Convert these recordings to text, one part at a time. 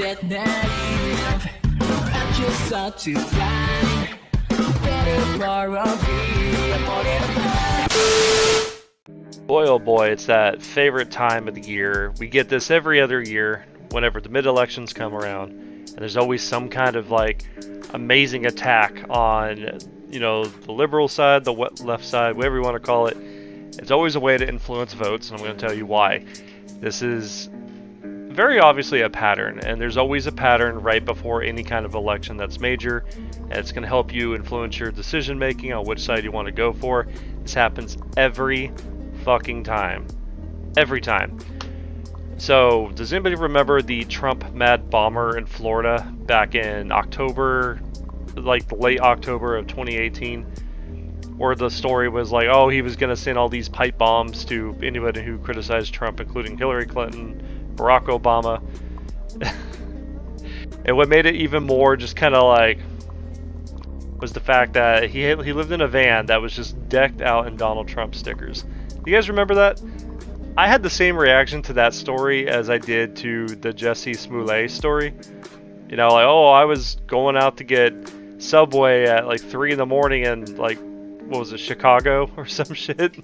that naive. I'm just such a fine. Better borrow Boy, oh boy, it's that favorite time of the year. We get this every other year whenever the mid-elections come around, and there's always some kind of like amazing attack on, you know, the liberal side, the left side, whatever you want to call it. It's always a way to influence votes, and I'm going to tell you why. This is very obviously a pattern, and there's always a pattern right before any kind of election that's major, and it's going to help you influence your decision making on which side you want to go for. This happens every fucking time. Every time. So, does anybody remember the Trump mad bomber in Florida back in October, like late October of 2018? Where the story was like, oh, he was going to send all these pipe bombs to anybody who criticized Trump, including Hillary Clinton, Barack Obama. And what made it even more just kind of like was the fact that he lived in a van that was just decked out in Donald Trump stickers. You guys remember that? I had the same reaction to that story as I did to the Jussie Smollett story. You know, like, oh, I was going out to get Subway at like 3 in the morning in like, what was it, Chicago or some shit?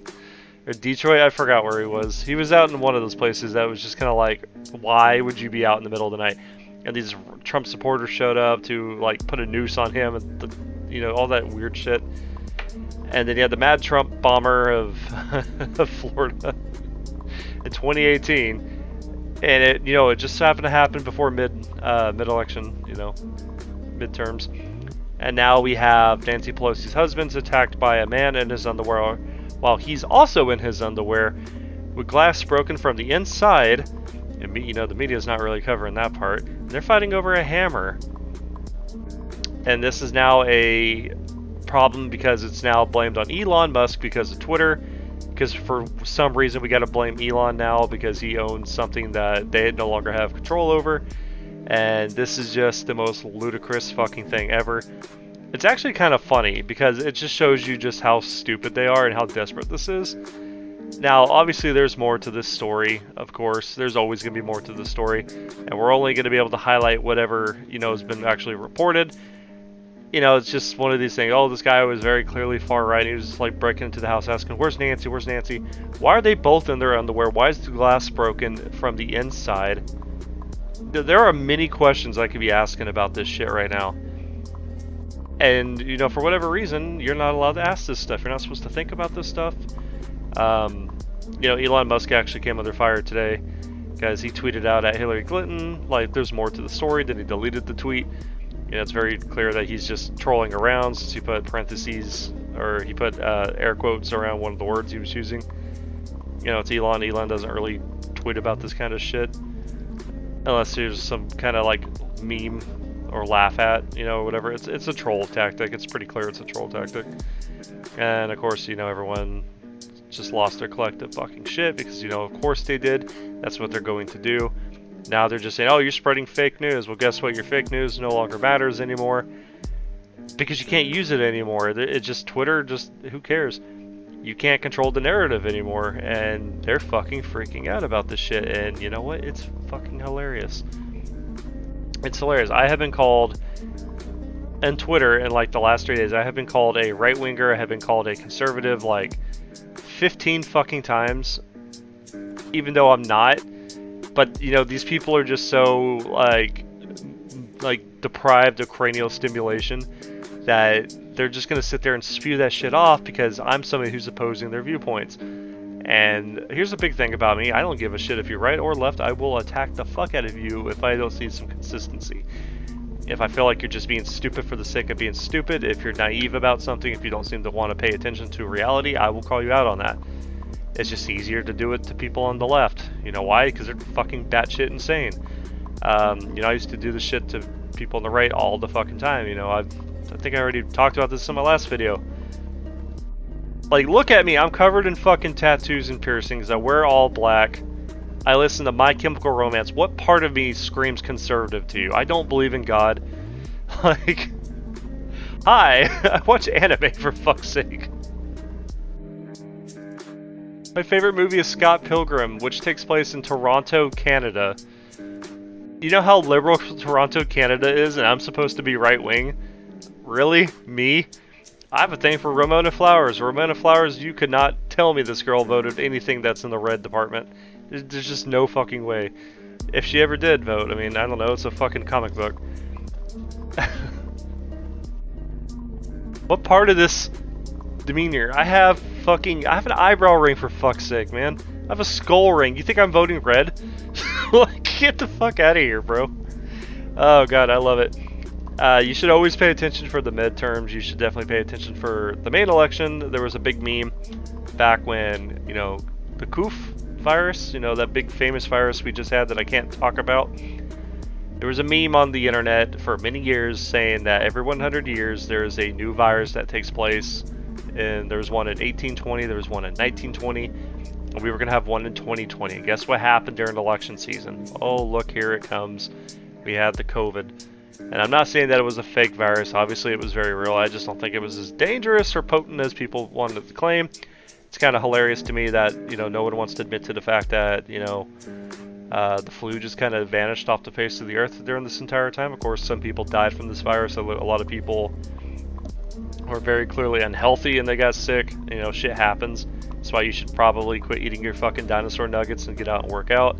Or Detroit? I forgot where he was. He was out in one of those places that was just kind of like, why would you be out in the middle of the night? And these Trump supporters showed up to like put a noose on him and, you know, all that weird shit. And then you had the mad Trump bomber of, of Florida in 2018, and it, you know, it just happened to happen before mid-election, you know, midterms, and now we have Nancy Pelosi's husband's attacked by a man in his underwear, while he's also in his underwear, with glass broken from the inside, and you know, the media's not really covering that part. They're fighting over a hammer, and this is now a problem because it's now blamed on Elon Musk because of Twitter, because for some reason we got to blame Elon now because he owns something that they no longer have control over, and this is just the most ludicrous fucking thing ever. It's actually kind of funny because it just shows you just how stupid they are and how desperate this is. Now, obviously there's more to this story, of course. There's always going to be more to the story, and we're only going to be able to highlight whatever, you know, has been actually reported. You know, it's just one of these things. Oh, this guy was very clearly far right. He was just like breaking into the house asking, where's Nancy? Where's Nancy? Why are they both in their underwear? Why is the glass broken from the inside? There are many questions I could be asking about this shit right now. And, you know, for whatever reason, you're not allowed to ask this stuff. You're not supposed to think about this stuff. You know, Elon Musk actually came under fire today because he tweeted out at Hillary Clinton, like, there's more to the story. Then he deleted the tweet. You know, it's very clear that he's just trolling around since he put parentheses, or he put air quotes around one of the words he was using. You know, it's Elon. Elon doesn't really tweet about this kind of shit. Unless there's some kind of like meme or laugh at, you know, whatever. It's a troll tactic. It's pretty clear it's a troll tactic. And of course, you know, everyone just lost their collective fucking shit because, you know, of course they did. That's what they're going to do. Now they're just saying, oh, you're spreading fake news. Well, guess what? Your fake news no longer matters anymore because you can't use it anymore. It's just Twitter, just who cares? You can't control the narrative anymore, and they're fucking freaking out about this shit. And you know what? It's fucking hilarious. It's hilarious. I have been called, on Twitter in like the last 3 days, I have been called a right-winger. I have been called a conservative like 15 fucking times, even though I'm not. But, you know, these people are just so, like deprived of cranial stimulation that they're just going to sit there and spew that shit off because I'm somebody who's opposing their viewpoints. And here's the big thing about me. I don't give a shit if you're right or left. I will attack the fuck out of you if I don't see some consistency. If I feel like you're just being stupid for the sake of being stupid, if you're naive about something, if you don't seem to want to pay attention to reality, I will call you out on that. It's just easier to do it to people on the left. You know why? Because they're fucking batshit insane. You know, I used to do this shit to people on the right all the fucking time. You know, I think I already talked about this in my last video. Like, look at me. I'm covered in fucking tattoos and piercings. I wear all black. I listen to My Chemical Romance. What part of me screams conservative to you? I don't believe in God. Like, hi. I watch anime, for fuck's sake. My favorite movie is Scott Pilgrim, which takes place in Toronto, Canada. You know how liberal Toronto, Canada is, and I'm supposed to be right wing? Really? Me? I have a thing for Ramona Flowers. Ramona Flowers, you could not tell me this girl voted anything that's in the red department. There's just no fucking way. If she ever did vote, I mean, I don't know, it's a fucking comic book. What part of this demeanor? I have an eyebrow ring for fuck's sake, man. I have a skull ring. You think I'm voting red? Like, get the fuck out of here, bro. Oh god, I love it. You should always pay attention for the midterms. You should definitely pay attention for the main election. There was a big meme back when, you know, the COOF virus, you know, that big famous virus we just had that I can't talk about. There was a meme on the internet for many years saying that every 100 years there is a new virus that takes place. And there was one in 1820, there was one in 1920, and we were going to have one in 2020. And guess what happened during election season? Oh, look, here it comes. We had the COVID. And I'm not saying that it was a fake virus. Obviously, it was very real. I just don't think it was as dangerous or potent as people wanted to claim. It's kind of hilarious to me that, you know, no one wants to admit to the fact that, you know, the flu just kind of vanished off the face of the earth during this entire time. Of course, some people died from this virus. A lot of people were very clearly unhealthy and they got sick. You know, shit happens. That's why you should probably quit eating your fucking dinosaur nuggets and get out and work out.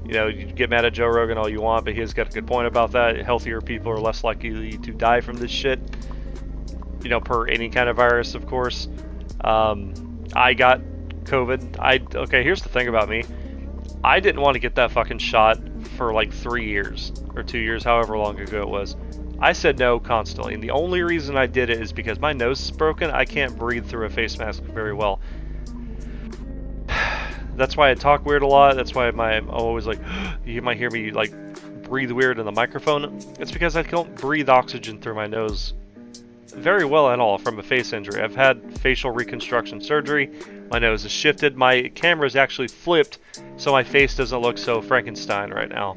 You know, you get mad at Joe Rogan all you want, but he's got a good point about that. Healthier people are less likely to die from this shit. You know, per any kind of virus, of course. I got COVID. Okay, here's the thing about me. I didn't want to get that fucking shot for like 3 years or 2 years, however long ago it was. I said no constantly, and the only reason I did it is because my nose is broken. I can't breathe through a face mask very well. That's why I talk weird a lot. That's why I'm always like, you might hear me like breathe weird in the microphone. It's because I don't breathe oxygen through my nose very well at all from a face injury. I've had facial reconstruction surgery. My nose is shifted. My camera is actually flipped, so my face doesn't look so Frankenstein right now.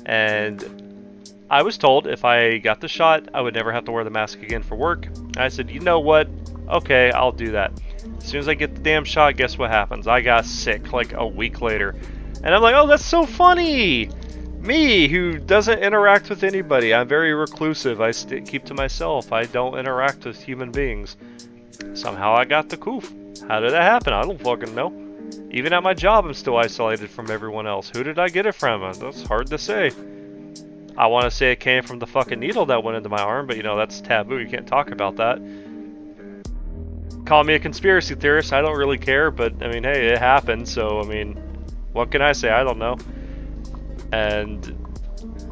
And I was told if I got the shot, I would never have to wear the mask again for work. I said, you know what? Okay, I'll do that. As soon as I get the damn shot, guess what happens? I got sick like a week later. And I'm like, oh, that's so funny! Me, who doesn't interact with anybody. I'm very reclusive. I keep to myself. I don't interact with human beings. Somehow I got the coof. How did that happen? I don't fucking know. Even at my job, I'm still isolated from everyone else. Who did I get it from? That's hard to say. I want to say it came from the fucking needle that went into my arm, but you know, that's taboo. You can't talk about that. Call me a conspiracy theorist. I don't really care, but I mean, hey, it happened. So, I mean, what can I say? I don't know. And,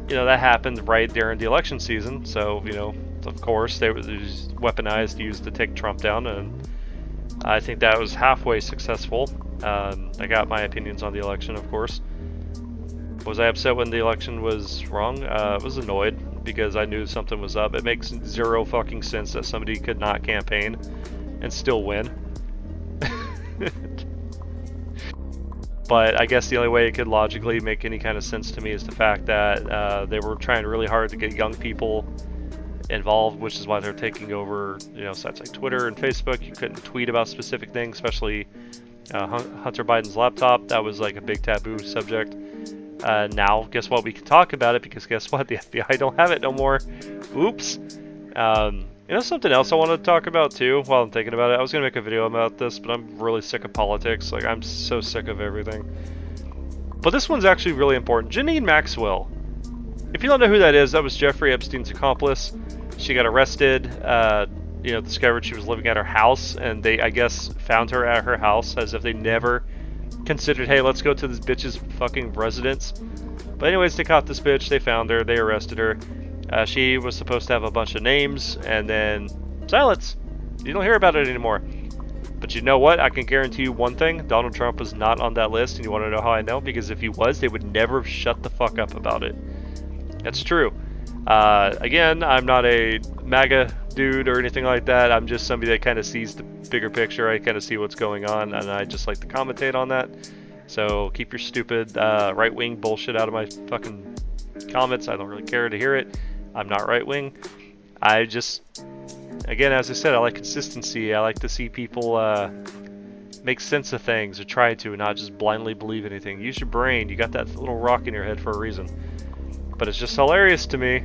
you know, that happened right during the election season. So, you know, of course, they were weaponized, used to take Trump down. And I think that was halfway successful. I got my opinions on the election, of course. Was I upset when the election was wrong? I was annoyed because I knew something was up. It makes zero fucking sense that somebody could not campaign and still win. But I guess the only way it could logically make any kind of sense to me is the fact that they were trying really hard to get young people involved, which is why they're taking over, you know, sites like Twitter and Facebook. You couldn't tweet about specific things, especially Hunter Biden's laptop. That was like a big taboo subject. Now, guess what? We can talk about it because guess what? The FBI don't have it no more. Oops. You know something else I wanted to talk about too while I'm thinking about it? I was going to make a video about this, but I'm really sick of politics. Like, I'm so sick of everything. But this one's actually really important. Janine Maxwell. If you don't know who that is, that was Jeffrey Epstein's accomplice. She got arrested, you know, discovered she was living at her house, and they, I guess, found her at her house as if they never considered, hey, let's go to this bitch's fucking residence. But anyways, they caught this bitch, they found her, they arrested her. She was supposed to have a bunch of names, and then silence. You don't hear about it anymore. But you know what? I can guarantee you one thing. Donald Trump was not on that list, and you want to know how I know? Because if he was, they would never have shut the fuck up about it. That's true. Again, I'm not a MAGA dude or anything like that. I'm just somebody that kind of sees the bigger picture. I kind of see what's going on, and I just like to commentate on that. So keep your stupid right-wing bullshit out of my fucking comments. I don't really care to hear it. I'm not right-wing. I just, again, as I said, I like consistency. I like to see people make sense of things or try to, not just blindly believe anything. Use your brain. You got that little rock in your head for a reason. But it's just hilarious to me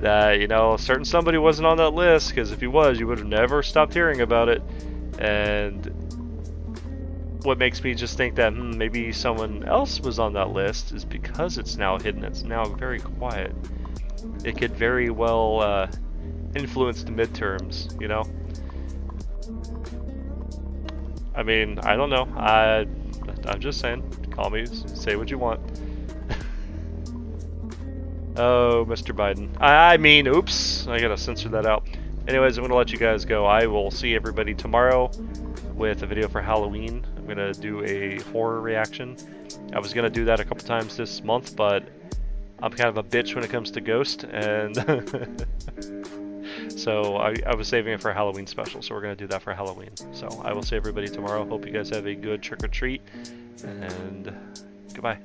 that, you know, a certain somebody wasn't on that list, because if he was, you would have never stopped hearing about it. And what makes me just think that maybe someone else was on that list is because it's now hidden, it's now very quiet. It could very well influence the midterms, you know? I mean, I don't know. I'm just saying. Call me, say what you want. Oh, Mr. Biden. I mean, oops. I gotta censor that out. Anyways, I'm gonna let you guys go. I will see everybody tomorrow with a video for Halloween. I'm gonna do a horror reaction. I was gonna do that a couple times this month, but I'm kind of a bitch when it comes to Ghost, and so I was saving it for a Halloween special, so we're gonna do that for Halloween. So I will see everybody tomorrow. Hope you guys have a good trick or treat, and goodbye.